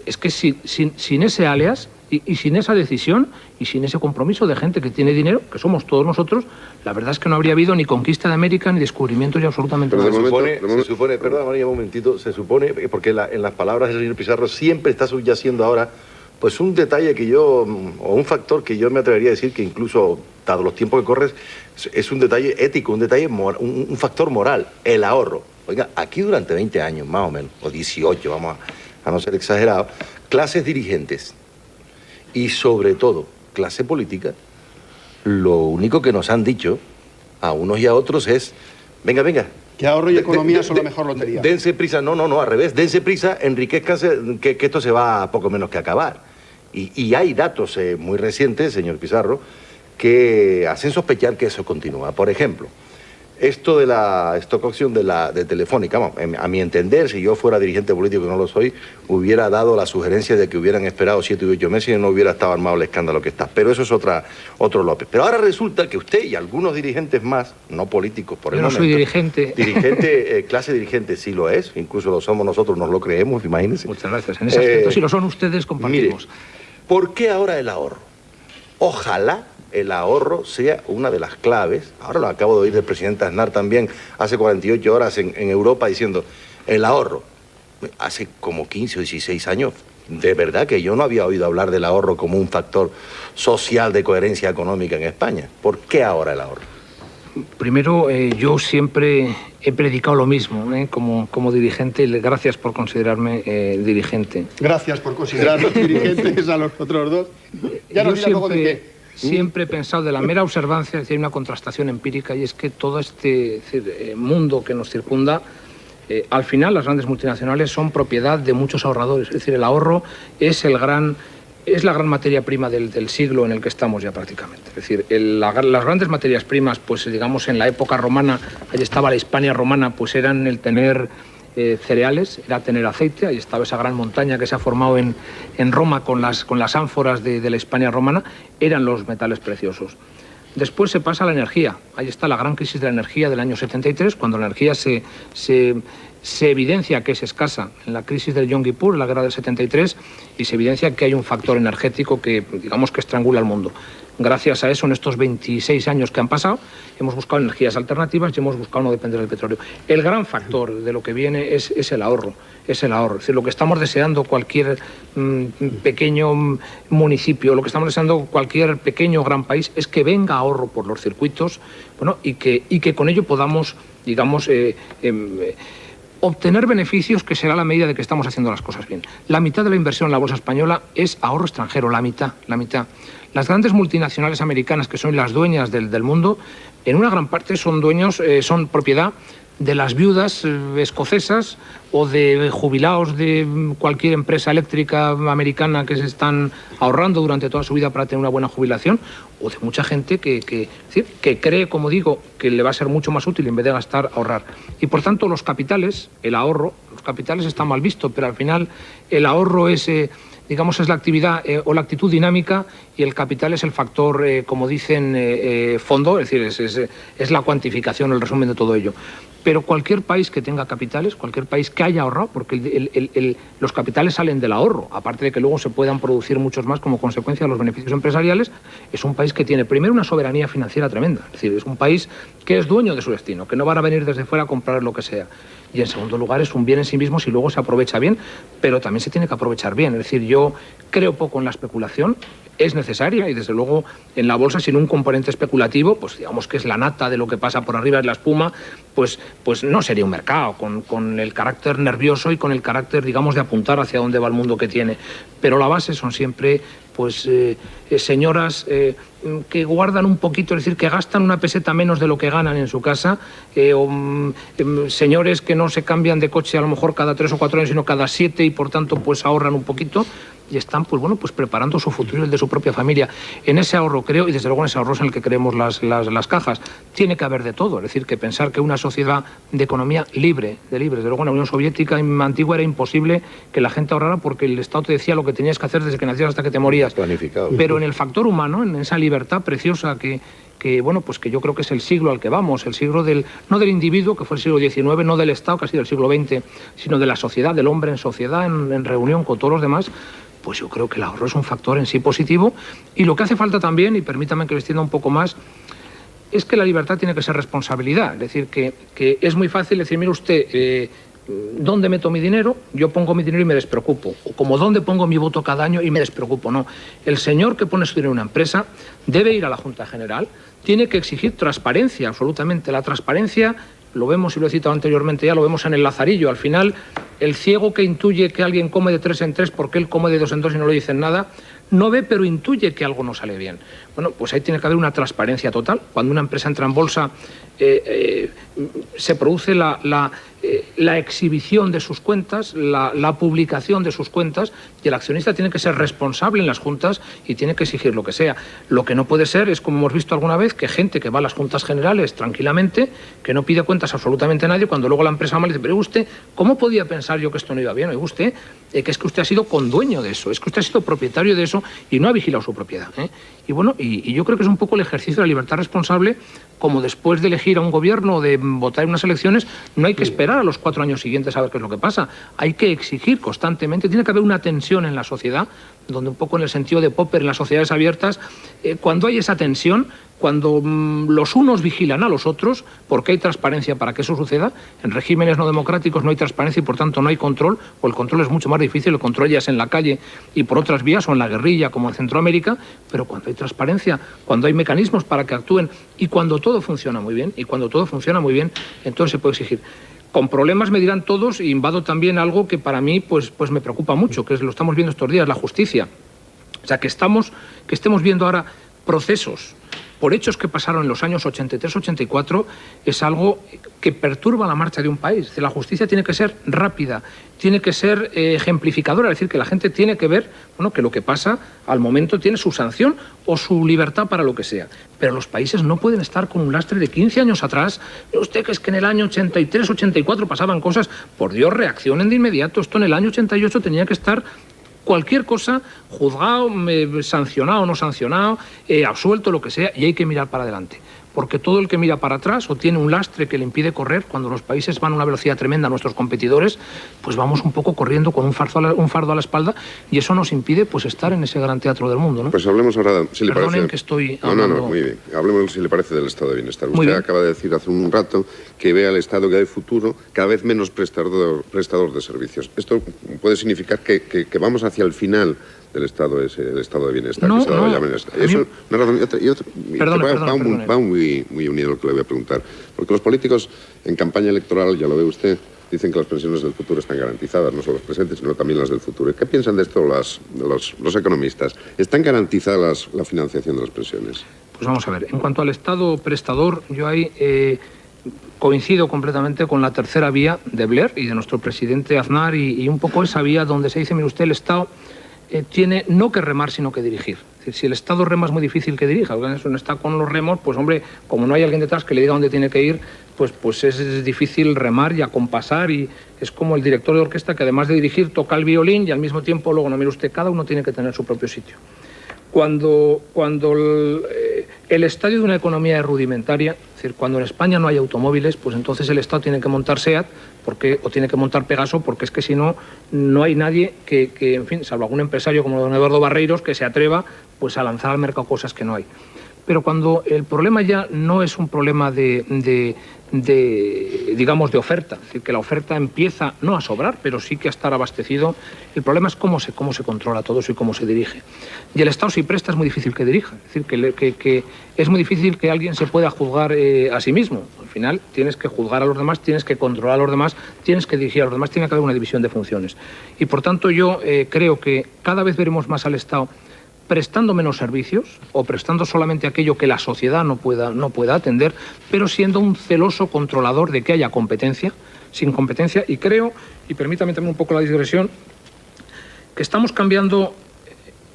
es que sin ese alias y sin esa decisión y sin ese compromiso de gente que tiene dinero, que somos todos nosotros, la verdad es que no habría habido ni conquista de América, ni descubrimientos y absolutamente nada. Se supone, perdón, María, un momentito, se supone, porque en las palabras del señor Pizarro siempre está subyaciendo ahora, pues un detalle o un factor que yo me atrevería a decir que incluso, dado los tiempos que corres, es un detalle ético, un factor moral, el ahorro. Oiga, aquí durante 20 años, más o menos, o 18, vamos a no ser exagerados, clases dirigentes y sobre todo clase política, lo único que nos han dicho a unos y a otros es, venga, que ahorro y economía son la mejor lotería. Dense prisa, no, al revés, dense prisa, enriquezcanse, que esto se va a poco menos que acabar. Y hay datos muy recientes, señor Pizarro, que hacen sospechar que eso continúa. Por ejemplo, esto de la stock option de Telefónica, vamos, a mi entender, si yo fuera dirigente político, que no lo soy, hubiera dado la sugerencia de que hubieran esperado 7 u 8 meses y no hubiera estado armado el escándalo que está. Pero eso es otro López. Pero ahora resulta que usted y algunos dirigentes más, no políticos por el momento... Yo no soy dirigente. Clase dirigente sí lo es, incluso lo somos nosotros, nos lo creemos, imagínense. Muchas gracias. En ese aspecto, si lo son ustedes, compartimos. Mire, ¿por qué ahora el ahorro? Ojalá el ahorro sea una de las claves. Ahora lo acabo de oír del presidente Aznar también, hace 48 horas en Europa, diciendo, el ahorro. Hace como 15 o 16 años, de verdad que yo no había oído hablar del ahorro como un factor social de coherencia económica en España. ¿Por qué ahora el ahorro? Primero, yo siempre he predicado lo mismo, como dirigente. Gracias por considerarme dirigente. Gracias por considerarnos dirigentes a los otros dos. Ya nos dirá luego de qué. siempre he pensado de la mera observancia, es decir, hay una contrastación empírica, y es que todo este mundo que nos circunda, al final las grandes multinacionales son propiedad de muchos ahorradores. Es decir, el ahorro es la gran materia prima del siglo en el que estamos ya prácticamente. Es decir, las grandes materias primas, pues digamos en la época romana, ahí estaba la Hispania romana, pues eran el tener cereales, era tener aceite. Ahí estaba esa gran montaña que se ha formado en Roma con las ánforas de la Hispania romana, eran los metales preciosos. Después se pasa a la energía. Ahí está la gran crisis de la energía del año 73, cuando la energía se evidencia que es escasa. En la crisis del Yom Kippur, en la guerra del 73, y se evidencia que hay un factor energético que, digamos, que estrangula al mundo. Gracias a eso, en estos 26 años que han pasado, hemos buscado energías alternativas y hemos buscado no depender del petróleo. El gran factor de lo que viene es el ahorro. Es el ahorro. Es decir, lo que estamos deseando cualquier pequeño municipio, lo que estamos deseando cualquier pequeño o gran país, es que venga ahorro por los circuitos, bueno, y que con ello podamos, digamos, obtener beneficios, que será la medida de que estamos haciendo las cosas bien. La mitad de la inversión en la bolsa española es ahorro extranjero, la mitad. Las grandes multinacionales americanas, que son las dueñas del mundo, en una gran parte son propiedad de las viudas escocesas o de jubilados de cualquier empresa eléctrica americana que se están ahorrando durante toda su vida para tener una buena jubilación, o de mucha gente que cree, como digo, que le va a ser mucho más útil en vez de gastar, ahorrar. Y por tanto los capitales, el ahorro, los capitales están mal vistos, pero al final el ahorro es... digamos, es la actividad o la actitud dinámica, y el capital es el factor, como dicen, fondo, es decir, es la cuantificación, el resumen de todo ello. Pero cualquier país que tenga capitales, cualquier país que haya ahorrado, porque los capitales salen del ahorro, aparte de que luego se puedan producir muchos más como consecuencia de los beneficios empresariales, es un país que tiene primero una soberanía financiera tremenda. Es decir, es un país que es dueño de su destino, que no van a venir desde fuera a comprar lo que sea. Y en segundo lugar, es un bien en sí mismo si luego se aprovecha bien, pero también se tiene que aprovechar bien. Es decir, yo creo poco en la especulación, es necesaria, y desde luego en la bolsa, sin un componente especulativo, pues digamos que es la nata de lo que pasa por arriba, es la espuma, pues no sería un mercado con el carácter nervioso y con el carácter, digamos, de apuntar hacia dónde va el mundo que tiene. Pero la base son siempre pues señoras que guardan un poquito, es decir, que gastan una peseta menos de lo que ganan en su casa, o señores que no se cambian de coche a lo mejor cada 3 o 4 años, sino cada 7, y por tanto pues ahorran un poquito y están pues bueno, pues preparando su futuro y el de su propia familia. En ese ahorro creo, y desde luego en ese ahorro es en el que creemos las cajas, tiene que haber de todo. Es decir, que pensar que una sociedad de economía libre, desde luego en la Unión Soviética antigua era imposible que la gente ahorrara, porque el Estado te decía lo que tenías que hacer desde que nacías hasta que te morías. Planificado. Pero en el factor humano, en esa libertad preciosa que bueno, pues que yo creo que es el siglo al que vamos, el siglo no del individuo, que fue el siglo XIX, no del Estado, que ha sido el siglo XX, sino de la sociedad, del hombre en sociedad, en reunión con todos los demás. Pues yo creo que el ahorro es un factor en sí positivo, y lo que hace falta también, y permítame que lo extienda un poco más, es que la libertad tiene que ser responsabilidad. Es decir, que es muy fácil decir, mire usted, ¿dónde meto mi dinero? Yo pongo mi dinero y me despreocupo. O como ¿dónde pongo mi voto cada año y me despreocupo? No. El señor que pone su dinero en una empresa debe ir a la Junta General, tiene que exigir transparencia, absolutamente. La transparencia, lo vemos, y lo he citado anteriormente ya, lo vemos en el Lazarillo. Al final, el ciego que intuye que alguien come de 3 en 3 porque él come de 2 en 2 y no le dicen nada, no ve, pero intuye que algo no sale bien. Bueno, pues ahí tiene que haber una transparencia total. Cuando una empresa entra en bolsa, se produce la exhibición de sus cuentas, la publicación de sus cuentas, y el accionista tiene que ser responsable en las juntas y tiene que exigir lo que sea. Lo que no puede ser es, como hemos visto alguna vez, que gente que va a las juntas generales tranquilamente, que no pide cuentas absolutamente a nadie, cuando luego la empresa mal dice, pero usted, ¿cómo podía pensar yo que esto no iba bien? Oiga usted, que es que usted ha sido condueño de eso, es que usted ha sido propietario de eso y no ha vigilado su propiedad. Y bueno, y yo creo que es un poco el ejercicio de la libertad responsable, como después de elegir a un gobierno, de votar en unas elecciones, no hay que esperar a los 4 años siguientes a ver qué es lo que pasa. Hay que exigir constantemente, tiene que haber una tensión en la sociedad, donde un poco en el sentido de Popper en las sociedades abiertas, cuando hay esa tensión, cuando los unos vigilan a los otros, porque hay transparencia para que eso suceda. En regímenes no democráticos no hay transparencia y por tanto no hay control, o el control es mucho más difícil, el control ya es en la calle y por otras vías, o en la guerrilla como en Centroamérica, pero cuando hay transparencia, cuando hay mecanismos para que actúen, y cuando todo funciona muy bien, entonces se puede exigir. Con problemas me dirán todos, y invado también algo que para mí pues me preocupa mucho, que lo estamos viendo estos días, la justicia. O sea, que estemos viendo ahora procesos, por hechos que pasaron en los años 83-84, es algo que perturba la marcha de un país. Es decir, la justicia tiene que ser rápida, tiene que ser ejemplificadora, es decir, que la gente tiene que ver, bueno, que lo que pasa al momento tiene su sanción o su libertad para lo que sea. Pero los países no pueden estar con un lastre de 15 años atrás. Usted, que es que en el año 83-84 pasaban cosas, por Dios, reaccionen de inmediato. Esto en el año 88 tenía que estar cualquier cosa, juzgado, sancionado o no sancionado, absuelto, lo que sea, y hay que mirar para adelante. Porque todo el que mira para atrás o tiene un lastre que le impide correr, cuando los países van a una velocidad tremenda, nuestros competidores, pues vamos un poco corriendo con un fardo a la espalda, y eso nos impide pues estar en ese gran teatro del mundo, ¿no? Pues hablemos ahora, si le parece... Perdonen que estoy hablando... No, muy bien. Hablemos, si le parece, del estado de bienestar. Usted acaba de decir hace un rato que ve al Estado que hay futuro cada vez menos prestador de servicios. ¿Esto puede significar que vamos hacia el final del Estado, el estado de bienestar? No, que se no. bienestar? Eso, una razón, y otra, va muy unido lo que le voy a preguntar. Porque los políticos en campaña electoral, ya lo ve usted, dicen que las pensiones del futuro están garantizadas, no solo las presentes, sino también las del futuro. ¿Qué piensan de esto los economistas? ¿Están garantizadas la financiación de las pensiones? Pues vamos a ver, en cuanto al Estado prestador, yo ahí coincido completamente con la tercera vía de Blair y de nuestro presidente Aznar, y un poco esa vía donde se dice, mire usted, el Estado tiene no que remar, sino que dirigir. Es decir, si el Estado rema es muy difícil que dirija. Porque si uno está con los remos, pues hombre, como no hay alguien detrás que le diga dónde tiene que ir, pues es difícil remar y acompasar, y es como el director de orquesta que además de dirigir toca el violín y al mismo tiempo luego, no, mire usted, cada uno tiene que tener su propio sitio. Cuando el estadio de una economía es rudimentaria, es decir, cuando en España no hay automóviles, pues entonces el Estado tiene que montar SEAT o tiene que montar Pegaso, porque es que si no, no hay nadie que, en fin, salvo algún empresario como don Eduardo Barreiros, que se atreva pues a lanzar al mercado cosas que no hay. Pero cuando el problema ya no es un problema digamos, de oferta, es decir, que la oferta empieza no a sobrar, pero sí que a estar abastecido, el problema es cómo se controla todo eso y cómo se dirige. Y el Estado, si presta, es muy difícil que dirija, es decir, que es muy difícil que alguien se pueda juzgar a sí mismo. Al final tienes que juzgar a los demás, tienes que controlar a los demás, tienes que dirigir a los demás, tiene que haber una división de funciones. Y por tanto yo creo que cada vez veremos más al Estado prestando menos servicios o prestando solamente aquello que la sociedad no pueda atender, pero siendo un celoso controlador de que haya competencia, sin competencia. Y creo, y permítame también un poco la digresión, que estamos cambiando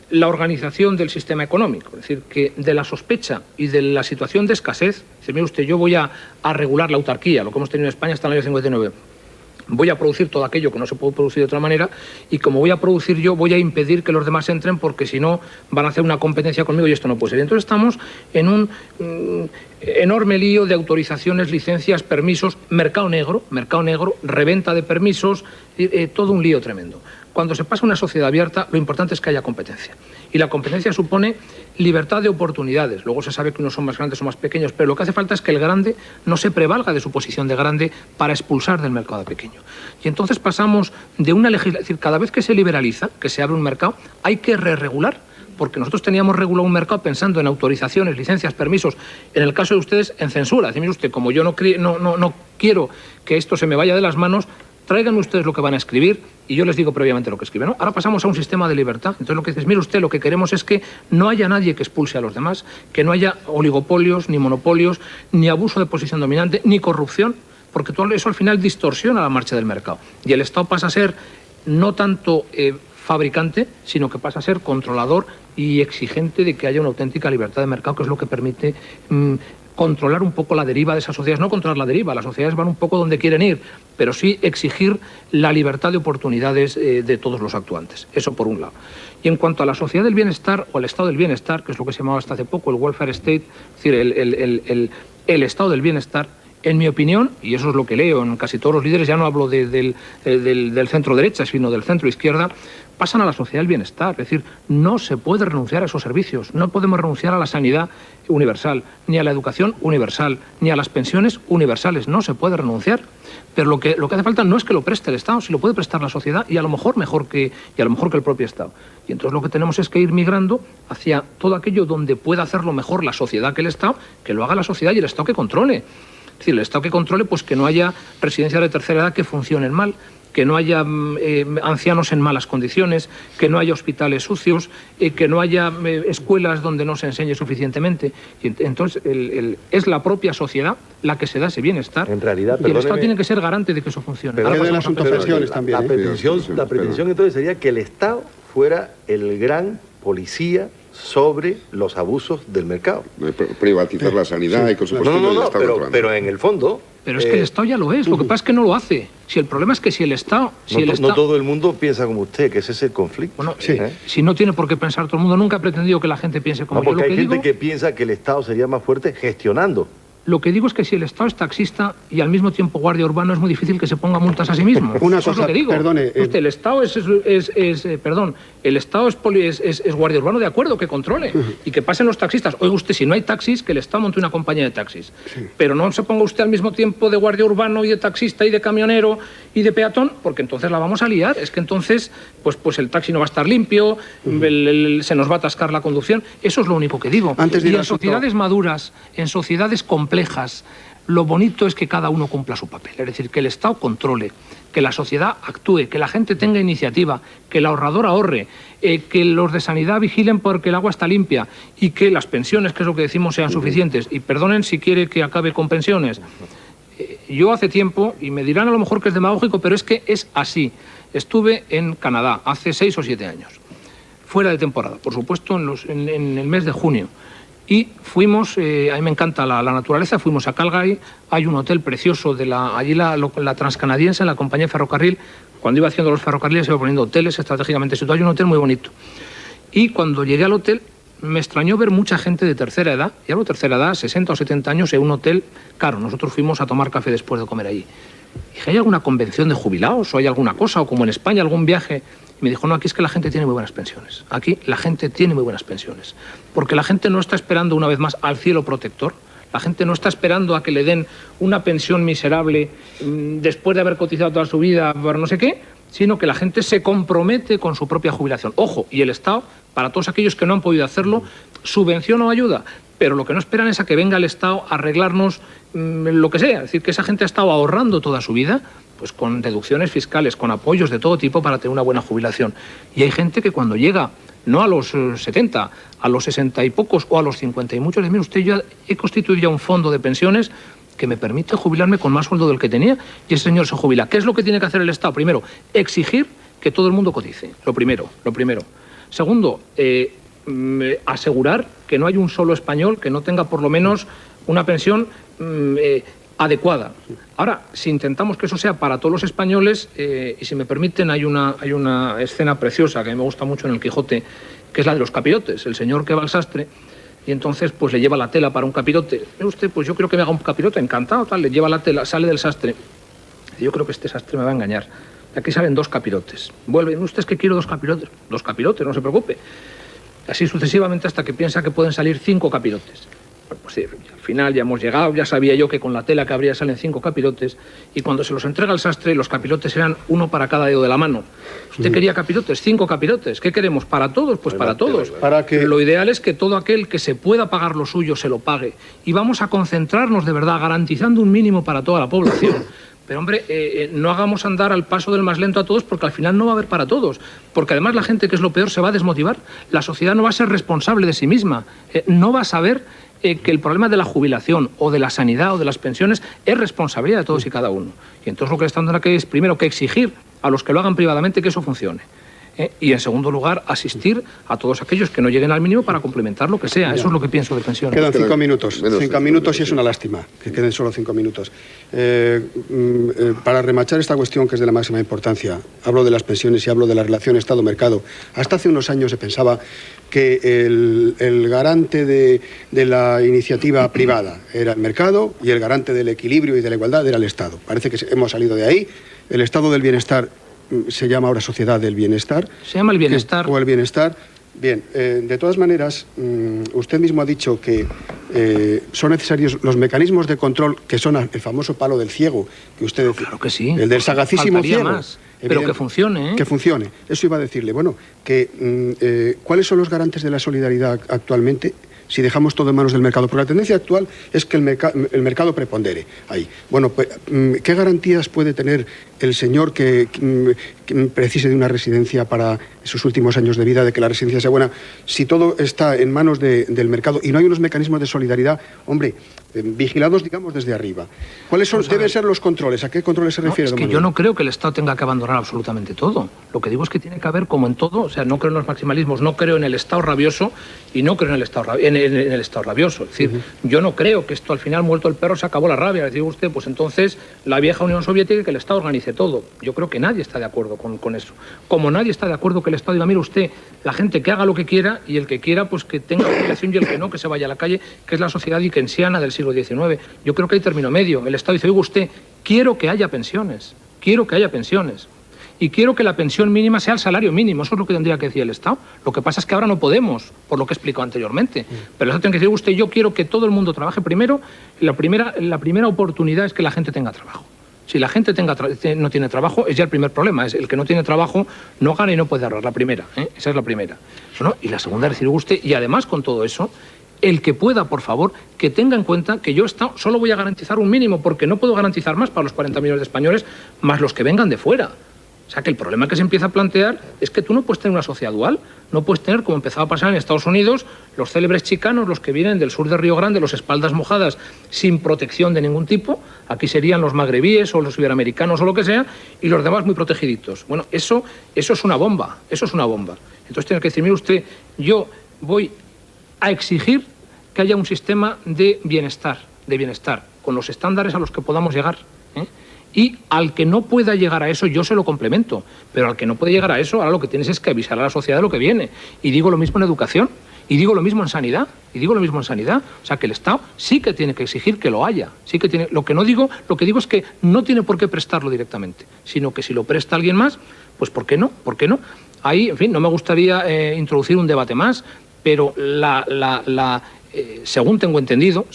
la organización del sistema económico. Es decir, que de la sospecha y de la situación de escasez, dice, mire usted, yo voy a regular la autarquía, lo que hemos tenido en España hasta el año 59. Voy a producir todo aquello que no se puede producir de otra manera, y como voy a producir yo, voy a impedir que los demás entren, porque si no van a hacer una competencia conmigo y esto no puede ser. Y entonces estamos en un enorme lío de autorizaciones, licencias, permisos, mercado negro, reventa de permisos, todo un lío tremendo. Cuando se pasa a una sociedad abierta, lo importante es que haya competencia. Y la competencia supone libertad de oportunidades. Luego se sabe que unos son más grandes o más pequeños, pero lo que hace falta es que el grande no se prevalga de su posición de grande para expulsar del mercado pequeño. Y entonces pasamos de una legislación, es decir, cada vez que se liberaliza, que se abre un mercado, hay que re-regular, porque nosotros teníamos regulado un mercado pensando en autorizaciones, licencias, permisos, en el caso de ustedes, en censura. Dice, mire usted, como yo no quiero que esto se me vaya de las manos, tráiganme ustedes lo que van a escribir y yo les digo previamente lo que escriben, ¿no? Ahora pasamos a un sistema de libertad. Entonces lo que dices, mire usted, lo que queremos es que no haya nadie que expulse a los demás, que no haya oligopolios, ni monopolios, ni abuso de posición dominante, ni corrupción, porque todo eso al final distorsiona la marcha del mercado. Y el Estado pasa a ser no tanto fabricante, sino que pasa a ser controlador y exigente de que haya una auténtica libertad de mercado, que es lo que permite controlar un poco la deriva de esas sociedades. No controlar la deriva, las sociedades van un poco donde quieren ir, pero sí exigir la libertad de oportunidades de todos los actuantes. Eso por un lado. Y en cuanto a la sociedad del bienestar o el estado del bienestar, que es lo que se llamaba hasta hace poco el welfare state, es decir, el estado del bienestar, en mi opinión, y eso es lo que leo en casi todos los líderes, ya no hablo del centro derecha, sino del centro izquierda, pasan a la sociedad del bienestar. Es decir, no se puede renunciar a esos servicios, no podemos renunciar a la sanidad universal, ni a la educación universal, ni a las pensiones universales, no se puede renunciar. Pero lo que hace falta no es que lo preste el Estado, si lo puede prestar la sociedad, y a lo mejor mejor que el propio Estado. Y entonces lo que tenemos es que ir migrando hacia todo aquello donde pueda hacerlo mejor la sociedad que el Estado, que lo haga la sociedad y el Estado que controle. Es decir, el Estado que controle, pues que no haya residencias de tercera edad que funcionen mal, que no haya ancianos en malas condiciones, que no haya hospitales sucios, que no haya escuelas donde no se enseñe suficientemente. Y entonces es la propia sociedad la que se da ese bienestar. En realidad, y el Estado tiene que ser garante de que eso funcione. Pero el asunto pensiones también. La pretensión entonces sería que el Estado fuera el gran policía sobre los abusos del mercado. Privatizar la sanidad y, por supuesto, el Estado pero en el fondo... Pero es que el Estado ya lo es, lo que pasa es que no lo hace. Si el problema es que si el Estado... No todo el mundo piensa como usted, que ese es el conflicto. Bueno, si no tiene por qué pensar todo el mundo, nunca he pretendido que la gente piense como yo. Porque hay gente que piensa que el Estado sería más fuerte gestionando. Lo que digo es que si el Estado es taxista y al mismo tiempo guardia urbano, es muy difícil que se ponga multas a sí mismo. Eso es lo que digo. Perdone, el Estado el Estado es guardia urbano, de acuerdo, que controle y que pasen los taxistas. Oiga usted, si no hay taxis, que el Estado monte una compañía de taxis. Sí. Pero no se ponga usted al mismo tiempo de guardia urbano y de taxista y de camionero y de peatón, porque entonces la vamos a liar. Es que entonces pues el taxi no va a estar limpio, se nos va a atascar la conducción. Eso es lo único que digo. Y en sociedades maduras, en sociedades complejas, lo bonito es que cada uno cumpla su papel. Es decir, que el Estado controle, que la sociedad actúe, que la gente tenga iniciativa, que el ahorrador ahorre, que los de sanidad vigilen porque el agua está limpia y que las pensiones, que es lo que decimos, sean suficientes. Y perdonen si quiere que acabe con pensiones. Yo hace tiempo, y me dirán a lo mejor que es demagógico, pero es que es así. Estuve en Canadá hace 6 o 7 años, fuera de temporada, por supuesto en el mes de junio. Y fuimos, a mí me encanta la naturaleza, fuimos a Calgary, hay un hotel precioso, allí la Transcanadiense, la compañía de ferrocarril, cuando iba haciendo los ferrocarriles iba poniendo hoteles estratégicamente situados, hay un hotel muy bonito. Y cuando llegué al hotel me extrañó ver mucha gente de tercera edad, y hablo de tercera edad, 60 o 70 años, en un hotel caro. Nosotros fuimos a tomar café después de comer allí. Dije, ¿hay alguna convención de jubilados o hay alguna cosa, o como en España, algún viaje? Y me dijo, no, aquí es que la gente tiene muy buenas pensiones. Aquí la gente tiene muy buenas pensiones. Porque la gente no está esperando una vez más al cielo protector. La gente no está esperando a que le den una pensión miserable después de haber cotizado toda su vida por no sé qué, sino que la gente se compromete con su propia jubilación. Ojo, y el Estado, para todos aquellos que no han podido hacerlo, subvenciona o ayuda. Pero lo que no esperan es a que venga el Estado a arreglarnos lo que sea. Es decir, que esa gente ha estado ahorrando toda su vida, pues con deducciones fiscales, con apoyos de todo tipo para tener una buena jubilación. Y hay gente que cuando llega, no a los 70, a los 60 y pocos o a los 50 y muchos, mire usted, yo he constituido ya un fondo de pensiones que me permite jubilarme con más sueldo del que tenía, y ese señor se jubila. ¿Qué es lo que tiene que hacer el Estado? Primero, exigir que todo el mundo cotice. Lo primero. Segundo, asegurar que no hay un solo español que no tenga por lo menos una pensión adecuada. Ahora, si intentamos que eso sea para todos los españoles, y si me permiten, hay una escena preciosa que a mí me gusta mucho en el Quijote, que es la de los capirotes. El señor que va al sastre y entonces pues le lleva la tela para un capirote. Usted, pues yo creo que me haga un capirote, encantado, tal, le lleva la tela, sale del sastre. Y yo creo que este sastre me va a engañar. Aquí salen 2 capirotes. Vuelve, usted, es que quiero 2 capirotes. 2 capirotes, no se preocupe. Así sucesivamente hasta que piensa que pueden salir 5 capirotes. Bueno, pues sí, al final ya hemos llegado, ya sabía yo que con la tela que habría salen 5 capirotes, y cuando se los entrega al sastre, los capirotes eran 1 para cada dedo de la mano. Usted quería capirotes, 5 capirotes. ¿Qué queremos? ¿Para todos? Pues para todos. Lo ideal es que todo aquel que se pueda pagar lo suyo se lo pague. Y vamos a concentrarnos de verdad, garantizando un mínimo para toda la población. Pero, hombre, no hagamos andar al paso del más lento a todos, porque al final no va a haber para todos. Porque además la gente, que es lo peor, se va a desmotivar. La sociedad no va a ser responsable de sí misma. No va a saber que el problema de la jubilación o de la sanidad o de las pensiones es responsabilidad de todos y cada uno. Y entonces lo que le están dando aquí es, primero, que exigir a los que lo hagan privadamente que eso funcione. Y en segundo lugar, asistir a todos aquellos que no lleguen al mínimo para complementar lo que sea. Eso es lo que pienso de pensiones. Quedan 5 minutos. 5 minutos y es una lástima que queden solo 5 minutos. Para remachar esta cuestión, que es de la máxima importancia, hablo de las pensiones y hablo de la relación Estado-mercado. Hasta hace unos años se pensaba que el garante de la iniciativa privada era el mercado y el garante del equilibrio y de la igualdad era el Estado. Parece que hemos salido de ahí. El estado del bienestar se llama ahora sociedad del bienestar. Se llama el bienestar. O el bienestar. Bien, de todas maneras, usted mismo ha dicho que son necesarios los mecanismos de control, que son el famoso palo del ciego, que usted decía. Claro que sí. El del sagacísimo ciego. Más. Pero que funcione, ¿eh? Que funcione. Eso iba a decirle. Bueno, ¿cuáles son los garantes de la solidaridad actualmente? Si dejamos todo en manos del mercado. Porque la tendencia actual es que el mercado prepondere ahí. Bueno, pues, ¿qué garantías puede tener el señor que precise de una residencia para sus últimos años de vida, de que la residencia sea buena, si todo está en manos del mercado y no hay unos mecanismos de solidaridad, hombre, vigilados, digamos, desde arriba. ¿Cuáles deben ser los controles? ¿A qué controles se refiere, es que yo no creo que el Estado tenga que abandonar absolutamente todo. Lo que digo es que tiene que haber, como en todo, o sea, no creo en los maximalismos, no creo en el Estado rabioso y no creo en el Estado rabioso. Es decir, yo no creo que esto al final, muerto el perro, se acabó la rabia. Le digo usted, pues entonces la vieja Unión Soviética y que el Estado organice todo. Yo creo que nadie está de acuerdo con eso. Como nadie está de acuerdo que el Estado diga, mire usted, la gente que haga lo que quiera y el que quiera, pues que tenga obligación y el que no, que se vaya a la calle, que es la sociedad dickensiana del siglo XIX. Yo creo que hay término medio. El Estado dice, oiga usted, quiero que haya pensiones. Y quiero que la pensión mínima sea el salario mínimo. Eso es lo que tendría que decir el Estado. Lo que pasa es que ahora no podemos, por lo que he explicado anteriormente. Pero eso tiene que decir usted, yo quiero que todo el mundo trabaje primero. La primera oportunidad es que la gente tenga trabajo. Si la gente no tiene trabajo, es ya el primer problema. Es el que no tiene trabajo no gana y no puede ahorrar. La primera, esa es la primera. ¿No? Y la segunda es decir usted, y además con todo eso, el que pueda, por favor, que tenga en cuenta que yo solo voy a garantizar un mínimo, porque no puedo garantizar más para los 40 millones de españoles, más los que vengan de fuera. O sea, que el problema que se empieza a plantear es que tú no puedes tener una sociedad dual, no puedes tener, como empezaba a pasar en Estados Unidos, los célebres chicanos, los que vienen del sur de Río Grande, los espaldas mojadas, sin protección de ningún tipo. Aquí serían los magrebíes o los iberoamericanos o lo que sea, y los demás muy protegiditos. Bueno, eso es una bomba, Entonces tiene que decir, mire usted, yo voy a exigir que haya un sistema de bienestar, con los estándares a los que podamos llegar, Y al que no pueda llegar a eso, yo se lo complemento. Pero al que no puede llegar a eso, ahora lo que tienes es que avisar a la sociedad de lo que viene. Y digo lo mismo en educación, y digo lo mismo en sanidad, O sea, que el Estado sí que tiene que exigir que lo haya. Lo que digo es que no tiene por qué prestarlo directamente, sino que si lo presta alguien más, pues ¿por qué no? Ahí, en fin, no me gustaría introducir un debate más, pero según tengo entendido,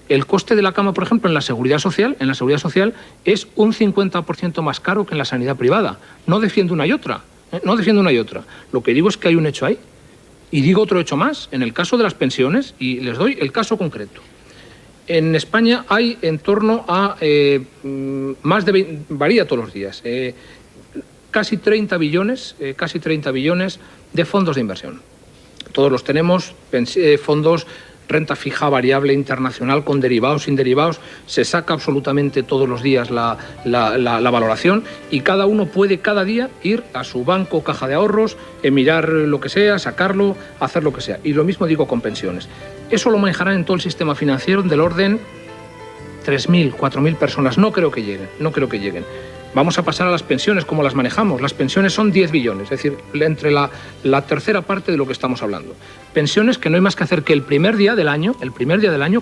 el coste de la cama, por ejemplo, en la seguridad social es un 50% más caro que en la sanidad privada. No defiendo una y otra. Lo que digo es que hay un hecho ahí. Y digo otro hecho más, en el caso de las pensiones, y les doy el caso concreto. En España hay en torno a varía todos los días, casi 30 billones de fondos de inversión. Todos los tenemos, fondos, renta fija, variable, internacional, con derivados, sin derivados. Se saca absolutamente todos los días la valoración, y cada uno puede cada día ir a su banco, caja de ahorros, mirar lo que sea, sacarlo, hacer lo que sea. Y lo mismo digo con pensiones. Eso lo manejarán en todo el sistema financiero del orden 3.000, 4.000 personas. No creo que lleguen. Vamos a pasar a las pensiones, como las manejamos. Las pensiones son 10 billones, es decir, entre la tercera parte de lo que estamos hablando. Pensiones que no hay más que hacer que el primer día del año,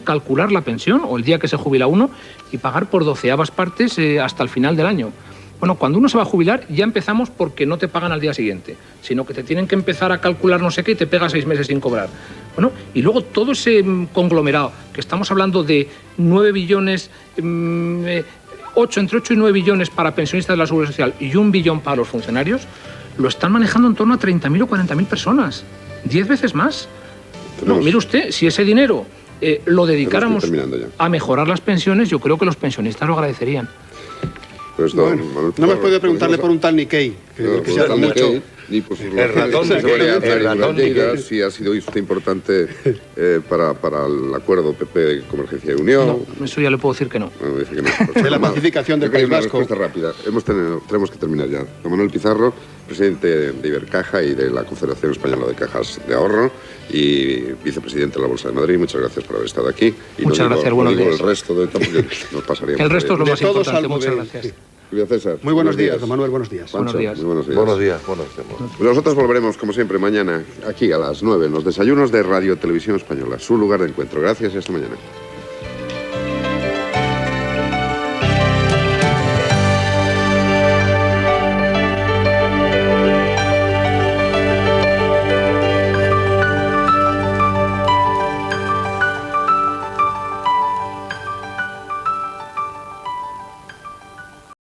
calcular la pensión, o el día que se jubila uno, y pagar por 12avas partes hasta el final del año. Bueno, cuando uno se va a jubilar, ya empezamos porque no te pagan al día siguiente, sino que te tienen que empezar a calcular no sé qué y te pega 6 meses sin cobrar. Bueno, y luego todo ese conglomerado, que estamos hablando de 9 billones... entre 8 y 9 billones para pensionistas de la Seguridad Social y 1 billón para los funcionarios, lo están manejando en torno a 30.000 o 40.000 personas. 10 veces más. No, mire usted, si ese dinero lo dedicáramos a mejorar las pensiones, yo creo que los pensionistas lo agradecerían. Pues bueno, no me puede preguntarle por un tal Nikkei, que se habla mucho. Ni por sus si ha sido usted importante para el acuerdo PP Convergencia y Unión. No, eso ya le puedo decir que no. Bueno, dice que no. De la pacificación del País Vasco. Una respuesta rápida. Tenemos que terminar ya. Don Manuel Pizarro, presidente de Ibercaja y de la Confederación Española de Cajas de Ahorro y vicepresidente de la Bolsa de Madrid, muchas gracias por haber estado aquí. Y muchas gracias, buenos días. El resto de porque nos pasaría. El resto es lo más importante, muchas gracias. Julio César. Muy buenos días, don Manuel, buenos días. Pancho, buenos días. Muy buenos días. Buenos días. Nosotros volveremos, como siempre, mañana, aquí a las 9, en los desayunos de Radio Televisión Española, su lugar de encuentro. Gracias y hasta mañana.